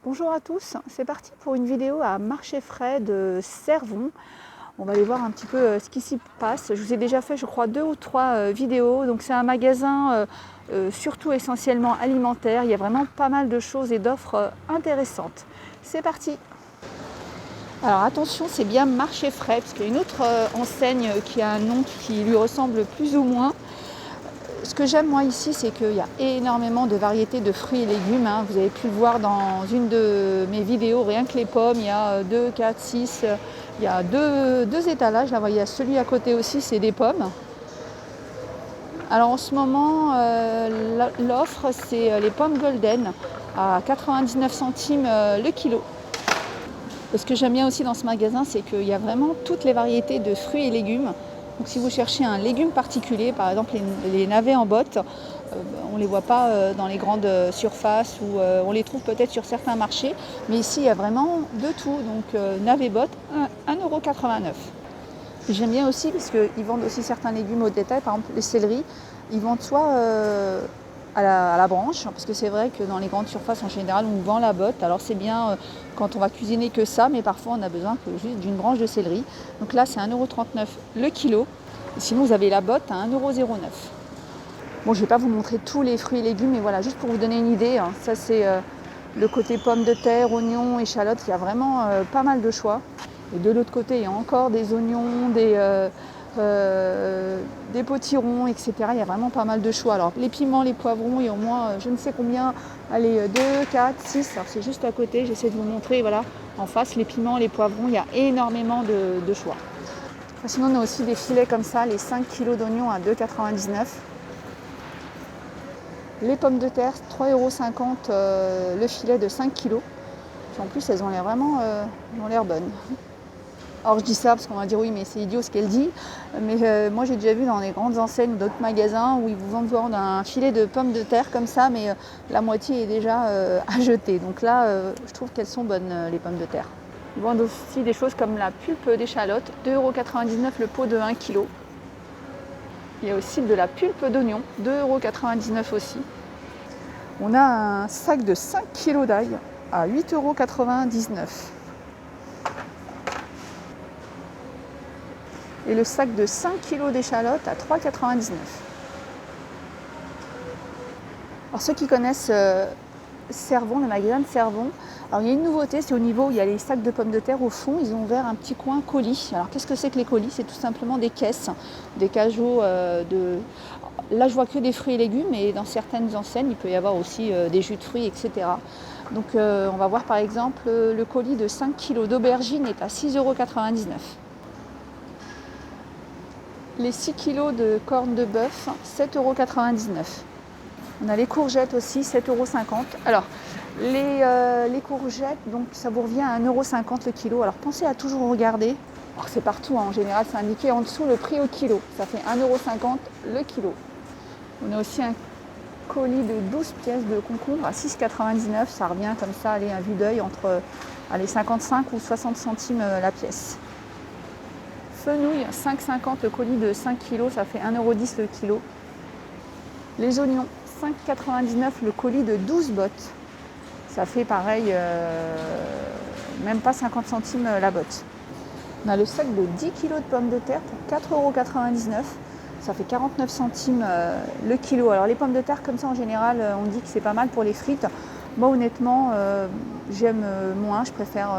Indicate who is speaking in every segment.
Speaker 1: Bonjour à tous, c'est parti pour une vidéo à marché frais de Cervon. On va aller voir un petit peu ce qui s'y passe. Je vous ai déjà fait je crois 2 ou 3 vidéos. Donc c'est un magasin surtout essentiellement alimentaire. Il y a vraiment pas mal de choses et d'offres intéressantes. C'est parti. Alors attention, c'est bien marché frais parce qu'il y a une autre enseigne qui a un nom qui lui ressemble plus ou moins. Ce que j'aime moi ici, c'est qu'il y a énormément de variétés de fruits et légumes. Vous avez pu le voir dans une de mes vidéos, rien que les pommes, il y a 2, 4, 6, il y a deux étalages. Là, il y a celui à côté aussi, c'est des pommes. Alors en ce moment, l'offre, c'est les pommes golden à 99 centimes le kilo. Et ce que j'aime bien aussi dans ce magasin, c'est qu'il y a vraiment toutes les variétés de fruits et légumes. Donc si vous cherchez un légume particulier, par exemple les navets en botte, on ne les voit pas dans les grandes surfaces ou on les trouve peut-être sur certains marchés. Mais ici, il y a vraiment de tout. Donc navets bottes, 1,89 €. J'aime bien aussi parce qu'ils vendent aussi certains légumes au détail. Par exemple, les céleris, ils vendent soit à la branche, parce que c'est vrai que dans les grandes surfaces, en général, on vend la botte. Alors c'est bien quand on va cuisiner que ça, mais parfois on a besoin que juste d'une branche de céleri. Donc là, c'est 1,39 € le kilo. Et sinon, vous avez la botte à 1,09 €. Bon, je ne vais pas vous montrer tous les fruits et légumes, mais voilà, juste pour vous donner une idée. Ça, c'est le côté pommes de terre, oignons, échalotes. Il y a vraiment pas mal de choix. Et de l'autre côté, il y a encore des oignons, des potirons, etc. Il y a vraiment pas mal de choix. Alors les piments, les poivrons, il y a au moins je ne sais combien, allez, 2, 4, 6. Alors c'est juste à côté, j'essaie de vous montrer, voilà, en face, les piments, les poivrons, il y a énormément de choix. Sinon, on a aussi des filets comme ça, les 5 kg d'oignons à 2,99 €. Les pommes de terre, 3,50 € le filet de 5 kg. En plus, elles ont l'air vraiment bonnes. Alors je dis ça parce qu'on va dire oui mais c'est idiot ce qu'elle dit, mais moi j'ai déjà vu dans les grandes enseignes d'autres magasins où ils vous vendent un filet de pommes de terre comme ça, mais la moitié est déjà à jeter. Donc là je trouve qu'elles sont bonnes les pommes de terre. Ils vendent aussi des choses comme la pulpe d'échalote, 2,99 € le pot de 1 kg. Il y a aussi de la pulpe d'oignon, 2,99 € aussi. On a un sac de 5 kg d'ail à 8,99 €. Et le sac de 5 kg d'échalotes à 3,99 €. Alors ceux qui connaissent Cervon, le magasin de Cervon, alors il y a une nouveauté, c'est au niveau où il y a les sacs de pommes de terre au fond, ils ont ouvert un petit coin colis. Alors qu'est-ce que c'est que les colis? C'est tout simplement des caisses, des cajots de... Là je vois que des fruits et légumes, et dans certaines enseignes il peut y avoir aussi des jus de fruits, etc. Donc on va voir par exemple le colis de 5 kg d'aubergines est à 6,99 €. Les 6 kg de cornes de bœuf, 7,99 €. On a les courgettes aussi, 7,50 €. Alors, les courgettes, donc ça vous revient à 1,50 € le kilo. Alors, pensez à toujours regarder. Alors, c'est partout, en général, c'est indiqué en dessous le prix au kilo. Ça fait 1,50 € le kilo. On a aussi un colis de 12 pièces de concombre à 6,99 €. Ça revient comme ça, allez, à vue d'œil, entre 55 ou 60 centimes la pièce. Fenouil, 5,50 € le colis de 5 kg, ça fait 1,10 € le kilo. Les oignons, 5,99 € le colis de 12 bottes. Ça fait pareil, même pas 50 centimes la botte. On a le sac de 10 kg de pommes de terre pour 4,99 €. Ça fait 49 centimes le kilo. Alors les pommes de terre comme ça en général, on dit que c'est pas mal pour les frites. Moi honnêtement, j'aime moins, je préfère...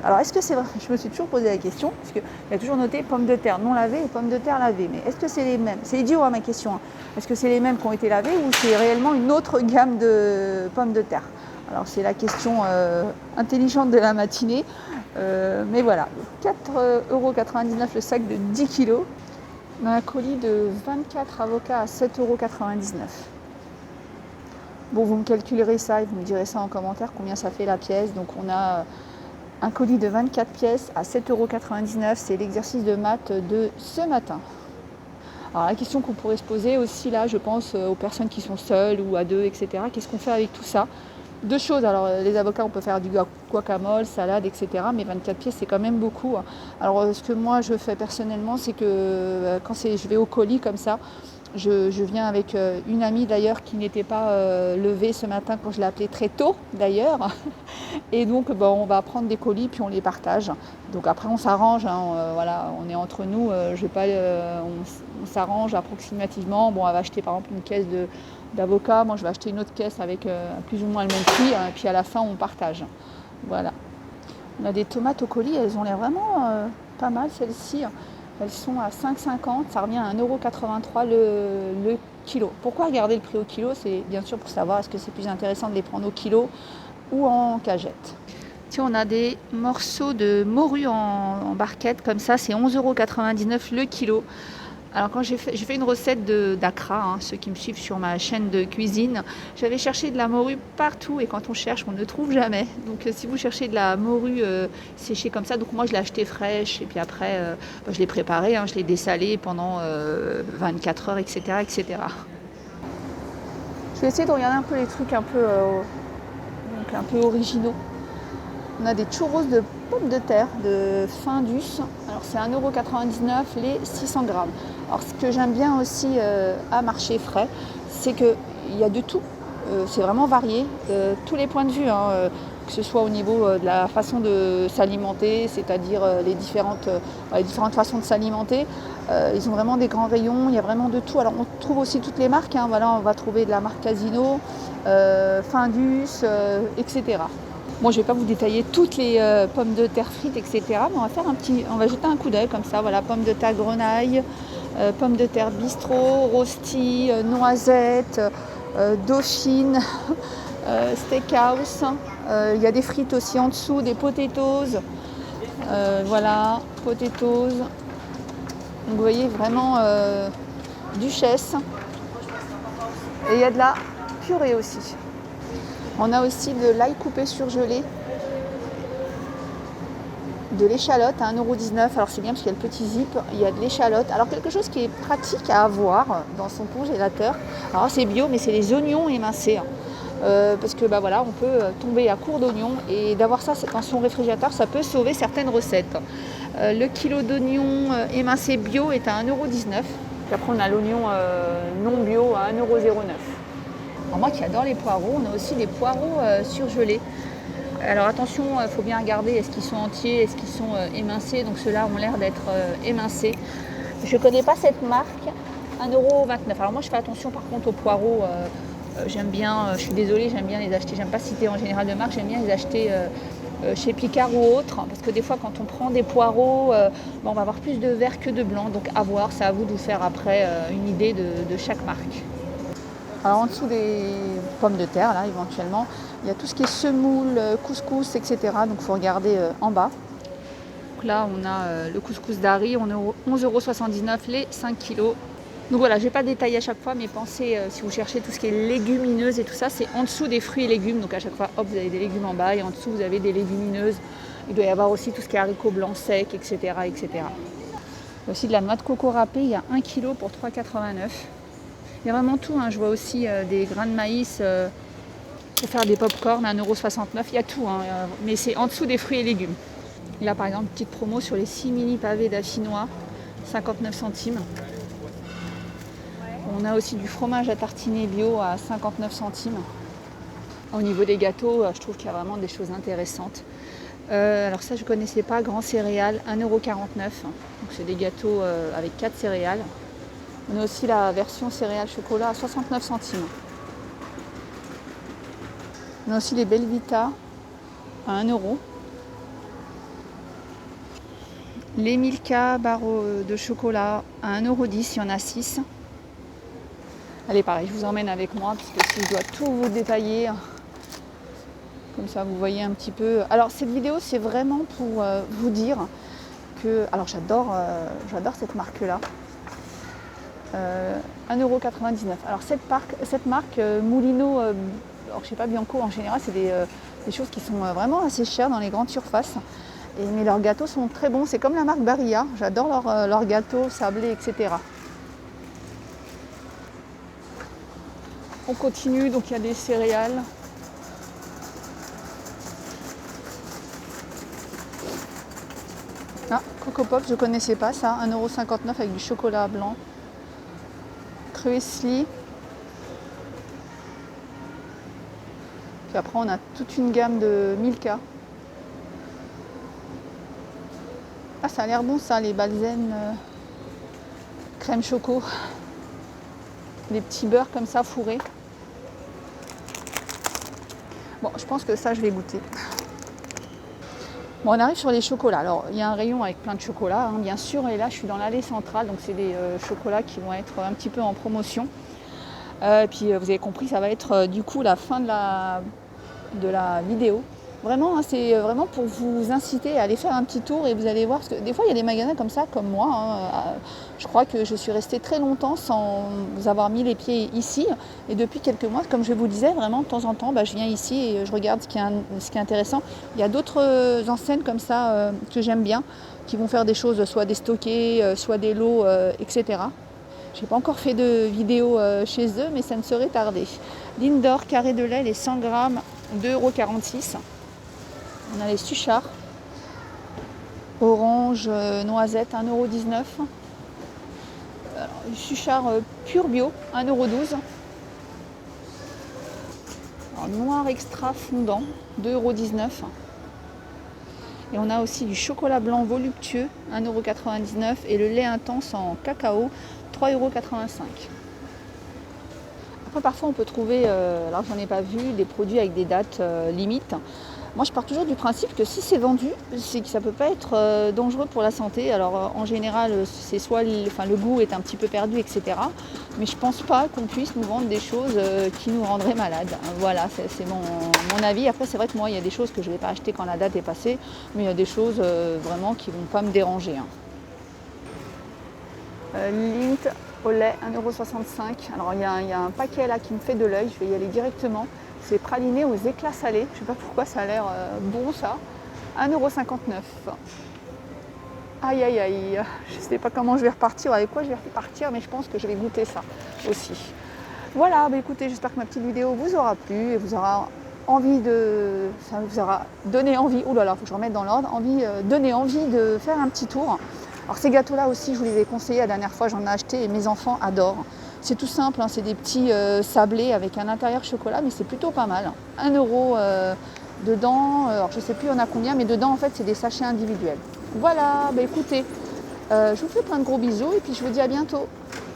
Speaker 1: Alors est-ce que c'est vrai? Je me suis toujours posé la question, parce qu'il y a toujours noté pommes de terre non lavées et pommes de terre lavées. Mais est-ce que c'est les mêmes? C'est idiot ma question. Est-ce que c'est les mêmes qui ont été lavées ou c'est réellement une autre gamme de pommes de terre? Alors c'est la question intelligente de la matinée. Mais voilà, 4,99 € le sac de 10 kg. On a un colis de 24 avocats à 7,99 €. Bon, vous me calculerez ça et vous me direz ça en commentaire, combien ça fait la pièce. Donc on a un colis de 24 pièces à 7,99 €. C'est l'exercice de maths de ce matin. Alors la question qu'on pourrait se poser aussi là, je pense aux personnes qui sont seules ou à deux, etc. Qu'est-ce qu'on fait avec tout ça? Deux choses, alors les avocats on peut faire du guacamole, salade, etc. Mais 24 pièces c'est quand même beaucoup. Alors ce que moi je fais personnellement, c'est que quand je vais au colis comme ça, Je viens avec une amie d'ailleurs qui n'était pas levée ce matin quand je l'ai appelée très tôt d'ailleurs. Et donc on va prendre des colis puis on les partage. Donc après on s'arrange, hein, voilà, on est entre nous, je vais pas, on s'arrange approximativement. Bon, elle va acheter par exemple une caisse d'avocats, moi je vais acheter une autre caisse avec plus ou moins le même prix, et puis à la fin on partage. Voilà. On a des tomates au colis, elles ont l'air vraiment pas mal celles-ci. Elles sont à 5,50, ça revient à 1,83 € le kilo. Pourquoi regarder le prix au kilo? C'est bien sûr pour savoir est-ce que c'est plus intéressant de les prendre au kilo ou en cagette. Tiens, on a des morceaux de morue en barquette comme ça, c'est 11,99 € le kilo. Alors quand j'ai fait une recette d'acra, hein, ceux qui me suivent sur ma chaîne de cuisine, j'avais cherché de la morue partout et quand on cherche, on ne trouve jamais. Donc si vous cherchez de la morue séchée comme ça, donc moi je l'ai achetée fraîche et puis après je l'ai préparée, hein, je l'ai dessalée pendant 24 heures, etc., etc. Je vais essayer de regarder un peu les trucs un peu originaux. On a des churros de pommes de terre de Findus. Alors c'est 1,99 € les 600 grammes. Alors ce que j'aime bien aussi à Marché Frais, c'est qu'il y a de tout. C'est vraiment varié. Tous les points de vue, hein, que ce soit au niveau de la façon de s'alimenter, c'est-à-dire les différentes façons de s'alimenter. Ils ont vraiment des grands rayons, il y a vraiment de tout. Alors on trouve aussi toutes les marques, hein. Voilà, on va trouver de la marque Casino, Findus, etc. Moi, je ne vais pas vous détailler toutes les pommes de terre frites, etc. Mais on va jeter un coup d'œil comme ça. Voilà, pommes de terre grenaille, pommes de terre bistrot, rosti, noisettes, dauphine, steakhouse. Il y a des frites aussi en dessous, des potatoes. Voilà, potatoes. Donc, vous voyez vraiment duchesse. Et il y a de la purée aussi. On a aussi de l'ail coupé surgelé, de l'échalote à 1,19 €. Alors c'est bien parce qu'il y a le petit zip, il y a de l'échalote. Alors quelque chose qui est pratique à avoir dans son congélateur. Alors c'est bio, mais c'est les oignons émincés. Parce que voilà, on peut tomber à court d'oignons et d'avoir ça dans son réfrigérateur, ça peut sauver certaines recettes. Le kilo d'oignons émincés bio est à 1,19 €. Puis après on a l'oignon non bio à 1,09 €. Alors moi qui adore les poireaux, on a aussi des poireaux surgelés. Alors attention, il faut bien regarder, est-ce qu'ils sont entiers, est-ce qu'ils sont émincés. Donc ceux-là ont l'air d'être émincés. Je ne connais pas cette marque, 1,29 €. Alors moi je fais attention par contre aux poireaux. J'aime bien, je suis désolée, j'aime bien les acheter. J'aime pas citer en général de marque, j'aime bien les acheter chez Picard ou autre. Parce que des fois quand on prend des poireaux, on va avoir plus de vert que de blanc. Donc à voir, c'est à vous de vous faire après une idée de chaque marque. Alors en dessous des pommes de terre, là éventuellement, il y a tout ce qui est semoule, couscous, etc. Donc il faut regarder en bas. Donc là on a le couscous d'Harry, on est au 11,79 € les 5 kilos. Donc voilà, je ne vais pas détailler à chaque fois, mais pensez, si vous cherchez tout ce qui est légumineuses et tout ça, c'est en dessous des fruits et légumes. Donc à chaque fois, hop, vous avez des légumes en bas et en dessous vous avez des légumineuses. Il doit y avoir aussi tout ce qui est haricots blancs secs, etc., etc. Il y a aussi de la noix de coco râpée, il y a 1 kg pour 3,89 €. Il y a vraiment tout, hein. Je vois aussi des grains de maïs pour faire des pop-corn à 1,69 €. Il y a tout, hein, mais c'est en dessous des fruits et légumes. Et là par exemple, petite promo sur les 6 mini pavés d'affinois, 59 centimes. On a aussi du fromage à tartiner bio à 59 centimes. Au niveau des gâteaux, je trouve qu'il y a vraiment des choses intéressantes. Alors ça je ne connaissais pas, grand céréales, 1,49 €. Donc c'est des gâteaux avec 4 céréales. On a aussi la version céréales chocolat à 69 centimes. On a aussi les Belvita à 1 €. Les Milka barres de chocolat à 1,10 €, il y en a 6. Allez, pareil, je vous emmène avec moi parce que si je dois tout vous détailler, comme ça vous voyez un petit peu. Alors cette vidéo c'est vraiment pour vous dire que, alors j'adore cette marque-là. 1,99 €. Alors cette marque Moulineau, alors je sais pas, Bianco en général, c'est des choses qui sont vraiment assez chères dans les grandes surfaces. Mais leurs gâteaux sont très bons. C'est comme la marque Barilla. J'adore leurs gâteaux sablés, etc. On continue, donc il y a des céréales. Ah, Coco Pop, je ne connaissais pas ça. 1,59 € avec du chocolat blanc. Truesli. Puis après, on a toute une gamme de Milka. Ah, ça a l'air bon ça, les Balzen crème choco. Des petits beurres comme ça fourrés. Bon, je pense que ça, je vais goûter. Bon, on arrive sur les chocolats. Alors, il y a un rayon avec plein de chocolats, hein, bien sûr. Et là, je suis dans l'allée centrale. Donc, c'est des chocolats qui vont être un petit peu en promotion. Et puis, vous avez compris, ça va être du coup la fin de la vidéo. Vraiment, hein, c'est vraiment pour vous inciter à aller faire un petit tour et vous allez voir. Parce que des fois, il y a des magasins comme ça, comme moi. Hein, je crois que je suis restée très longtemps sans avoir mis les pieds ici. Et depuis quelques mois, comme je vous disais, vraiment, de temps en temps, je viens ici et je regarde ce qui est intéressant. Il y a d'autres enseignes comme ça que j'aime bien, qui vont faire des choses, soit des stockés, soit des lots, etc. Je n'ai pas encore fait de vidéo chez eux, mais ça ne serait tardé. Lindor, carré de lait, les 100 grammes, 2,46 €. On a les Suchard, orange, noisette, 1,19 €. Les Suchard pur bio, 1,12 €. Noir extra fondant, 2,19 €. Et on a aussi du chocolat blanc voluptueux, 1,99 € et le lait intense en cacao, 3,85 €. Après, parfois, on peut trouver, alors j'en ai pas vu, des produits avec des dates limites. Moi, je pars toujours du principe que si c'est vendu, c'est que ça ne peut pas être dangereux pour la santé. Alors, en général, c'est soit le goût est un petit peu perdu, etc. Mais je ne pense pas qu'on puisse nous vendre des choses qui nous rendraient malades. Voilà, c'est mon avis. Après, c'est vrai que moi, il y a des choses que je ne vais pas acheter quand la date est passée, mais il y a des choses vraiment qui ne vont pas me déranger. Lindt au lait, 1,65 €. Alors, il y a un paquet là qui me fait de l'œil. Je vais y aller directement. C'est praliné aux éclats salés. Je ne sais pas pourquoi, ça a l'air bon ça. 1,59 €. Aïe aïe aïe. Je ne sais pas comment je vais repartir, avec quoi je vais repartir, mais je pense que je vais goûter ça aussi. Voilà, écoutez, j'espère que ma petite vidéo vous aura plu et vous aura ça vous aura donné envie, oh là là, il faut que je remette dans l'ordre, donné envie de faire un petit tour. Alors ces gâteaux-là aussi, je vous les ai conseillés la dernière fois, j'en ai acheté et mes enfants adorent. C'est tout simple, hein, c'est des petits sablés avec un intérieur chocolat, mais c'est plutôt pas mal. 1 € dedans, alors je ne sais plus on a combien, mais dedans en fait c'est des sachets individuels. Voilà, écoutez, je vous fais plein de gros bisous et puis je vous dis à bientôt.